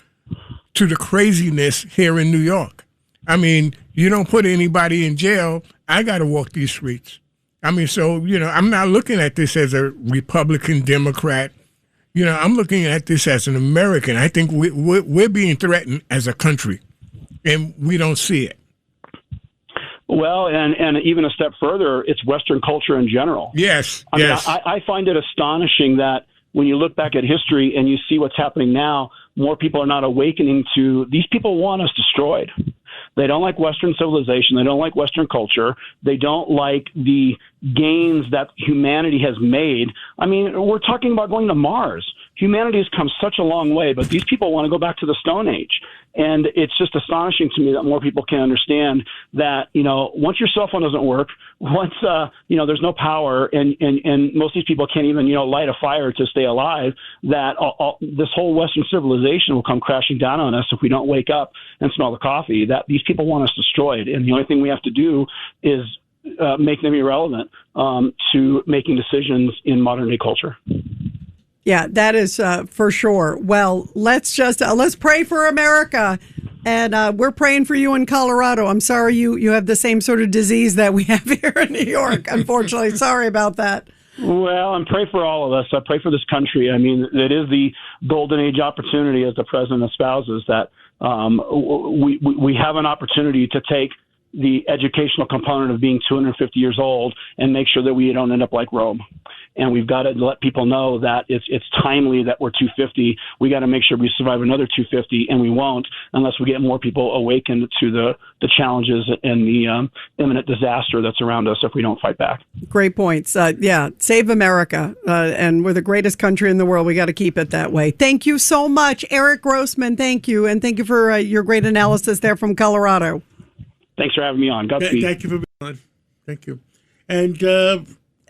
to the craziness here in New York. I mean, you don't put anybody in jail, I got to walk these streets. I mean, so, I'm not looking at this as a Republican, Democrat. I'm looking at this as an American. I think we're being threatened as a country, and we don't see it. Well, and even a step further, it's Western culture in general. Yes, I mean, I find it astonishing that when you look back at history and you see what's happening now, more people are not awakening to these people want us destroyed. They don't like Western civilization. They don't like Western culture. They don't like the gains that humanity has made. I mean, we're talking about going to Mars. Humanity has come such a long way, but these people want to go back to the Stone Age. And it's just astonishing to me that more people can understand that, once your cell phone doesn't work, once, there's no power and most of these people can't even, light a fire to stay alive, that this whole Western civilization will come crashing down on us if we don't wake up and smell the coffee, that these people want us destroyed. And the only thing we have to do is make them irrelevant to making decisions in modern day culture. Yeah, that is for sure. Well, let's pray for America. And we're praying for you in Colorado. I'm sorry you have the same sort of disease that we have here in New York, unfortunately. Sorry about that. Well, and pray for all of us. I pray for this country. I mean, it is the golden age opportunity, as the president espouses, that we have an opportunity to take the educational component of being 250 years old and make sure that we don't end up like Rome. And we've got to let people know that it's timely that we're 250. We got to make sure we survive another 250, and we won't unless we get more people awakened to the challenges and the imminent disaster that's around us if we don't fight back. Great points. Save America. And we're the greatest country in the world. We got to keep it that way. Thank you so much, Eric Grossman. Thank you. And thank you for your great analysis there from Colorado. Thanks for having me on. Godspeed. Thank you for being on. Thank you. And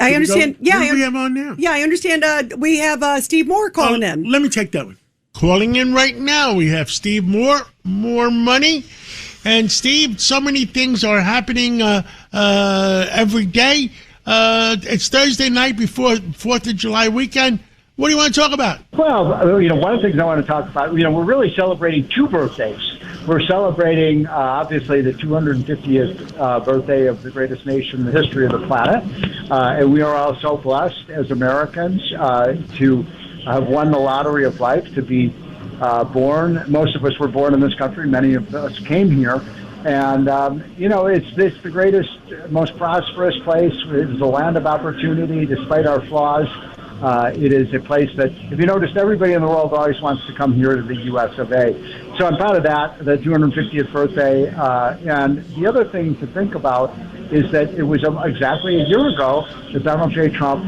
I understand. What do we have on now? Yeah, I understand. We have Steve Moore calling in. Let me take that one. Calling in right now, we have Steve Moore, more money. And Steve, so many things are happening every day. It's Thursday night before 4th of July weekend. What do you want to talk about? Well, one of the things I want to talk about, we're really celebrating two birthdays. We're celebrating, obviously, the 250th birthday of the greatest nation in the history of the planet. And we are all so blessed as Americans to have won the lottery of life, to be born. Most of us were born in this country. Many of us came here. And, it's the greatest, most prosperous place. It's a land of opportunity, despite our flaws. It is a place that, if you noticed, everybody in the world always wants to come here to the U.S. of A. So I'm proud of that, the 250th birthday. And the other thing to think about is that it was exactly a year ago that Donald J. Trump,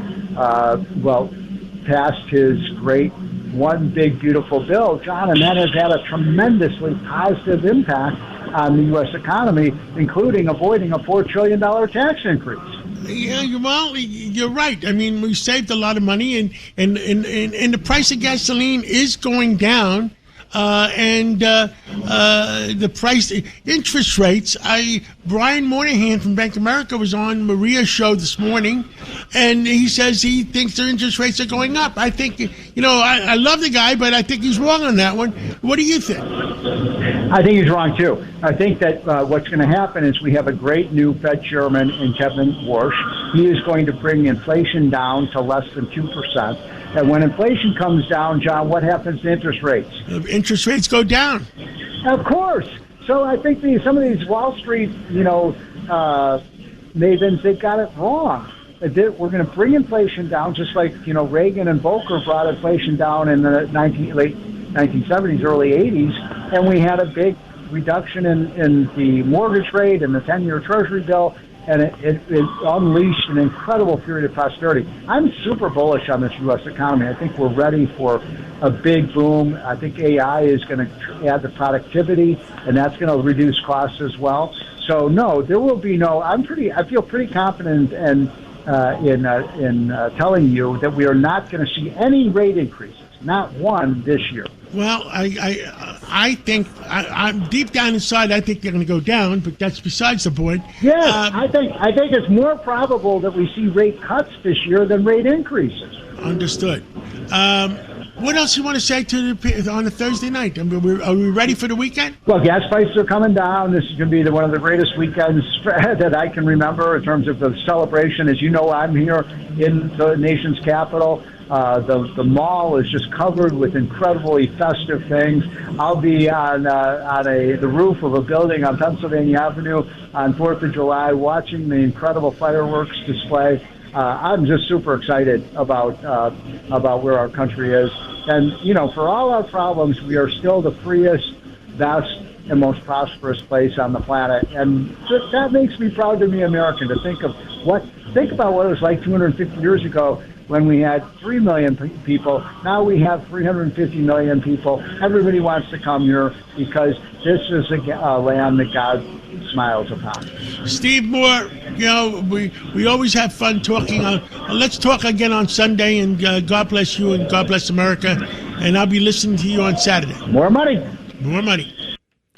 passed his great One Big Beautiful Bill, John, and that has had a tremendously positive impact on the U.S. economy, including avoiding a $4 trillion tax increase. Yeah, well, you're right. I mean, we saved a lot of money, and the price of gasoline is going down. and the price, interest rates. Brian Moynihan from Bank of America was on Maria's show this morning, and he says he thinks their interest rates are going up. I think, I love the guy, but I think he's wrong on that one. What do you think? I think he's wrong, too. I think that what's going to happen is we have a great new Fed chairman in Kevin Warsh. He is going to bring inflation down to less than 2%. And when inflation comes down, John, what happens to interest rates? Interest rates go down. Of course. So I think some of these Wall Street, mavens, they've got it wrong. We're going to bring inflation down, just like Reagan and Volcker brought inflation down in the late 1970s, early 80s, and we had a big reduction in the mortgage rate and the 10-year Treasury bill, and it unleashed an incredible period of prosperity. I'm super bullish on this U.S. economy. I think we're ready for a big boom. I think AI is going to add to productivity, and that's going to reduce costs as well. So no, there will be no. I feel pretty confident in telling you that we are not going to see any rate increases, not one this year. Well, I think I'm deep down inside. I think they're going to go down, but that's besides the point. Yes, I think it's more probable that we see rate cuts this year than rate increases. Understood. What else do you want to say on a Thursday night? Are we ready for the weekend? Well, gas prices are coming down. This is going to be one of the greatest weekends that I can remember in terms of the celebration. As you know, I'm here in the nation's capital. The mall is just covered with incredibly festive things. I'll be on the roof of a building on Pennsylvania Avenue on 4th of July watching the incredible fireworks display. I'm just super excited about where our country is. And, for all our problems, we are still the freest, best, and most prosperous place on the planet. And that makes me proud to be American, to think about what it was like 250 years ago when we had 3 million people. Now we have 350 million people. Everybody wants to come here because this is a land that God smiles upon. Steve Moore, we always have fun talking. Let's talk again on Sunday, and God bless you and God bless America. And I'll be listening to you on Saturday. More money. More money.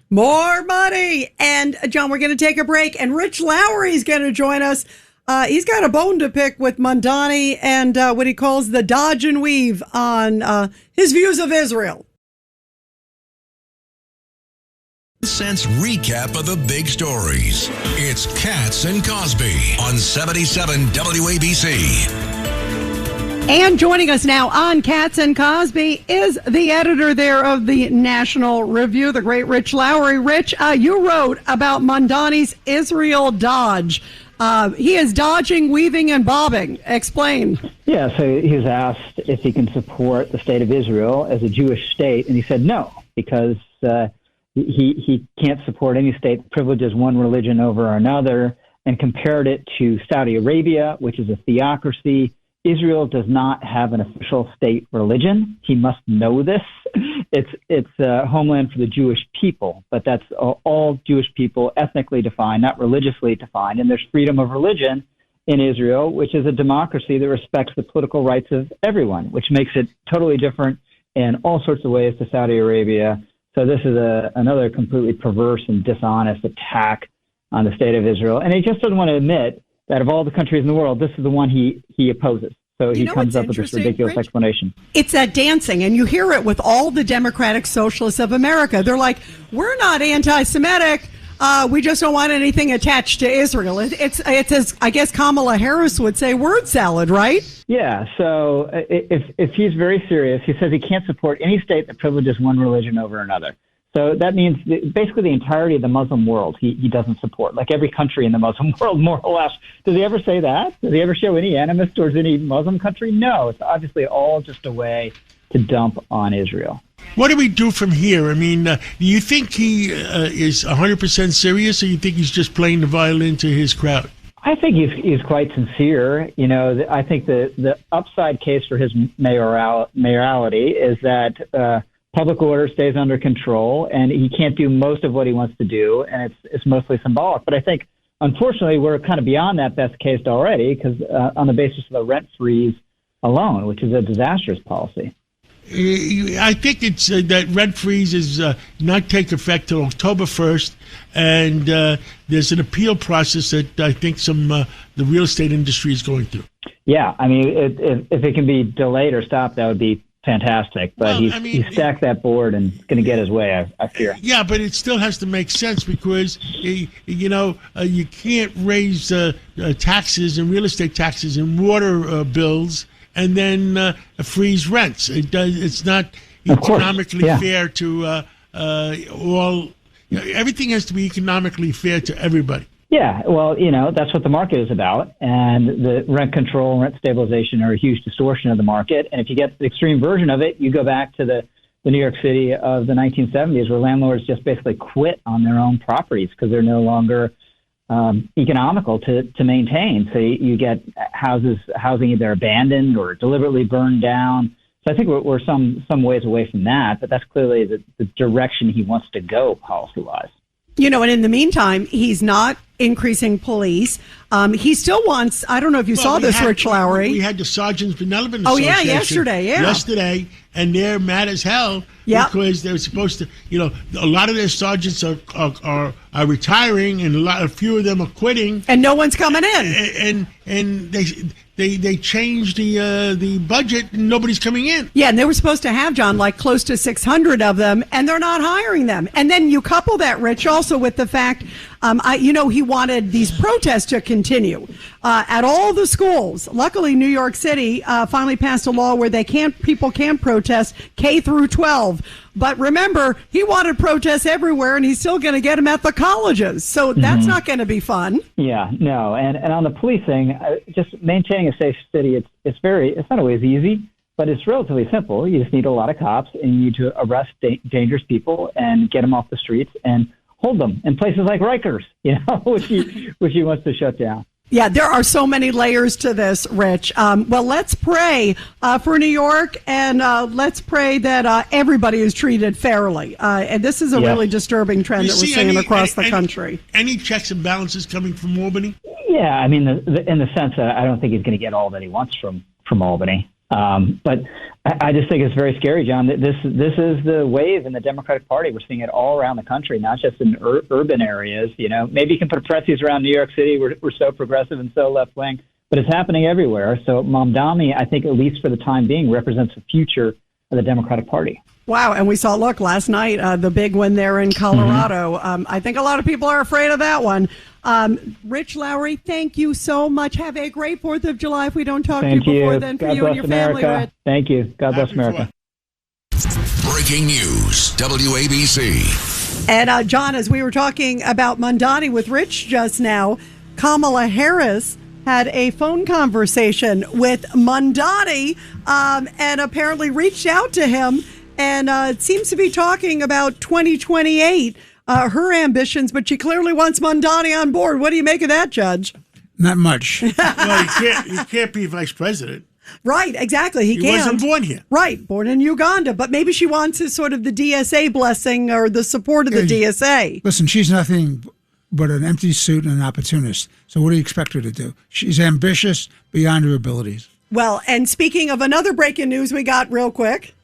More money. And, John, we're going to take a break, and Rich Lowry's going to join us. He's got a bone to pick with Mondani and what he calls the dodge and weave on his views of Israel. Sense recap of the big stories. It's Katz and Cosby on 77 WABC. And joining us now on Katz and Cosby is the editor there of the National Review, the great Rich Lowry. Rich, you wrote about Mondani's Israel dodge. He is dodging, weaving, and bobbing. Explain. Yeah, so he was asked if he can support the state of Israel as a Jewish state, and he said no, because he can't support any state that privileges one religion over another, and compared it to Saudi Arabia, which is a theocracy. Israel does not have an official state religion. He must know this. It's a homeland for the Jewish people, but that's all Jewish people, ethnically defined, not religiously defined. And there's freedom of religion in Israel, which is a democracy that respects the political rights of everyone, which makes it totally different in all sorts of ways to Saudi Arabia. So this is another completely perverse and dishonest attack on the state of Israel. And he just doesn't want to admit that of all the countries in the world, this is the one he opposes. So he comes up with this ridiculous explanation. It's that dancing, and you hear it with all the Democratic Socialists of America. They're like, we're not anti-Semitic. We just don't want anything attached to Israel. It's as, I guess Kamala Harris would say, word salad, right? Yeah, so if he's very serious, he says he can't support any state that privileges one religion over another. So that means basically the entirety of the Muslim world he doesn't support, like every country in the Muslim world, more or less. Does he ever say that? Does he ever show any animus towards any Muslim country? No, it's obviously all just a way to dump on Israel. What do we do from here? I mean, do you think he is 100% serious, or you think he's just playing the violin to his crowd? I think he's quite sincere. You know, I think the upside case for his mayoralty is that public order stays under control, and he can't do most of what he wants to do, and it's mostly symbolic. But I think, unfortunately, we're kind of beyond that best case already, because on the basis of the rent freeze alone, which is a disastrous policy. I think it's that rent freeze is not take effect till October 1st, and there's an appeal process that I think the real estate industry is going through. Yeah, I mean, if it can be delayed or stopped, that would be fantastic. But he's stacked that board and going to get his way, I fear. Yeah, but it still has to make sense because, you can't raise taxes and real estate taxes and water bills and then freeze rents. It's not economically fair to all. Everything has to be economically fair to everybody. Yeah, well, that's what the market is about. And the rent control and rent stabilization are a huge distortion of the market. And if you get the extreme version of it, you go back to the New York City of the 1970s where landlords just basically quit on their own properties because they're no longer economical to maintain. So you get housing either abandoned or deliberately burned down. So I think we're some ways away from that, but that's clearly the direction he wants to go policy-wise. And in the meantime, he's not increasing police. He still wants, I don't know if you saw this, Rich Lowry. We had the Sergeants Benevolent Association. Oh, yeah, yesterday, and they're mad as hell because they're supposed to, a lot of their sergeants are retiring and a few of them are quitting. And no one's coming in. And they changed the budget and nobody's coming in. Yeah, and they were supposed to have, John, like close to 600 of them, and they're not hiring them. And then you couple that, Rich, also with the fact, he wanted these protests to continue at all the schools. Luckily, New York City finally passed a law where people can't protest K through 12. But remember, he wanted protests everywhere, and he's still going to get them at the colleges. So that's not going to be fun. Yeah, no. And on the policing, just maintaining a safe city, it's not always easy, but it's relatively simple. You just need a lot of cops, and you need to arrest dangerous people and get them off the streets and hold them in places like Rikers, which he wants to shut down. Yeah, there are so many layers to this, Rich. Well, let's pray for New York, and let's pray that everybody is treated fairly. And this is a really disturbing trend that we're seeing across the country. Any checks and balances coming from Albany? Yeah, I mean, in the sense that I don't think he's going to get all that he wants from Albany. But I just think it's very scary, John. This is the wave in the Democratic Party. We're seeing it all around the country, not just in urban areas. Maybe you can put parentheses around New York City. We're so progressive and so left wing, but it's happening everywhere. So Mamdani, I think, at least for the time being, represents the future of the Democratic Party. Wow. And we saw, last night, the big one there in Colorado. I think a lot of people are afraid of that one. Rich Lowry, thank you so much. Have a great 4th of July if we don't talk to you before then. For you and your family, Rich. Thank you. God bless America. Breaking news, WABC. And John, as we were talking about Mamdani with Rich just now, Kamala Harris had a phone conversation with Mamdani and apparently reached out to him and seems to be talking about 2028, her ambitions, but she clearly wants Mamdani on board. What do you make of that, Judge? Not much. Well, he can't be vice president. Right, exactly. He can't. Wasn't born here. Right, born in Uganda. But maybe she wants his sort of the DSA blessing or the support of the DSA. Listen, she's nothing but an empty suit and an opportunist. So what do you expect her to do? She's ambitious beyond her abilities. Well, and speaking of another breaking news we got real quick.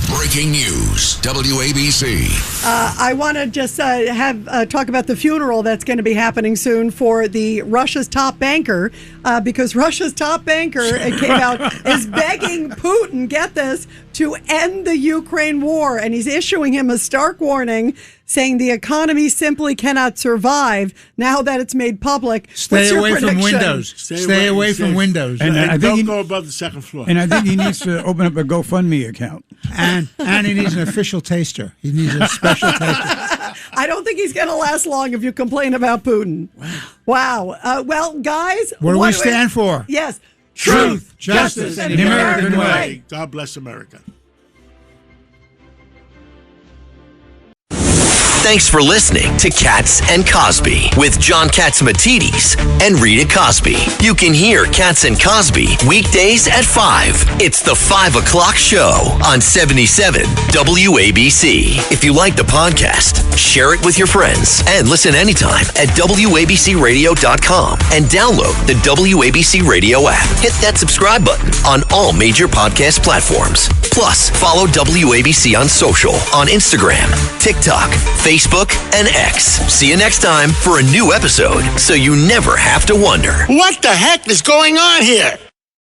Breaking news, WABC. I want to just talk about the funeral that's going to be happening soon for Russia's top banker, because Russia's top banker came out is begging Putin, get this, to end the Ukraine war, and he's issuing him a stark warning, saying the economy simply cannot survive now that it's made public. Stay away from windows. Stay away from windows. And I think don't go above the second floor. And I think he needs to open up a GoFundMe account. And he needs an official taster. He needs a special taster. I don't think he's going to last long if you complain about Putin. Wow. Well, guys. What do we stand for? Yes. Truth, justice, and the American way. God bless America. Thanks for listening to Katz and Cosby with John Catsimatidis and Rita Cosby. You can hear Katz and Cosby weekdays at 5. It's the 5 o'clock show on 77 WABC. If you like the podcast, share it with your friends and listen anytime at WABCRadio.com and download the WABC Radio app. Hit that subscribe button on all major podcast platforms. Plus, Plus, follow WABC on social, on Instagram, TikTok, Facebook, and X. See you next time for a new episode, so you never have to wonder. What the heck is going on here?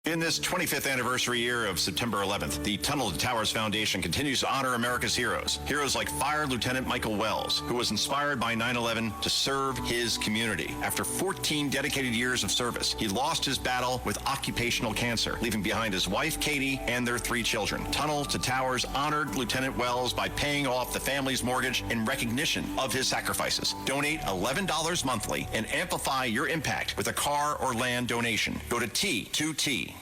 In this 25th anniversary year of September 11th, the Tunnel to Towers Foundation continues to honor America's heroes. Heroes like Fire Lieutenant Michael Wells, who was inspired by 9/11 to serve his community. After 14 dedicated years of service, he lost his battle with occupational cancer, leaving behind his wife, Katie, and their 3 children. Tunnel to Towers honored Lieutenant Wells by paying off the family's mortgage in recognition of his sacrifices. Donate $11 monthly and amplify your impact with a car or land donation. Go to T2T.org.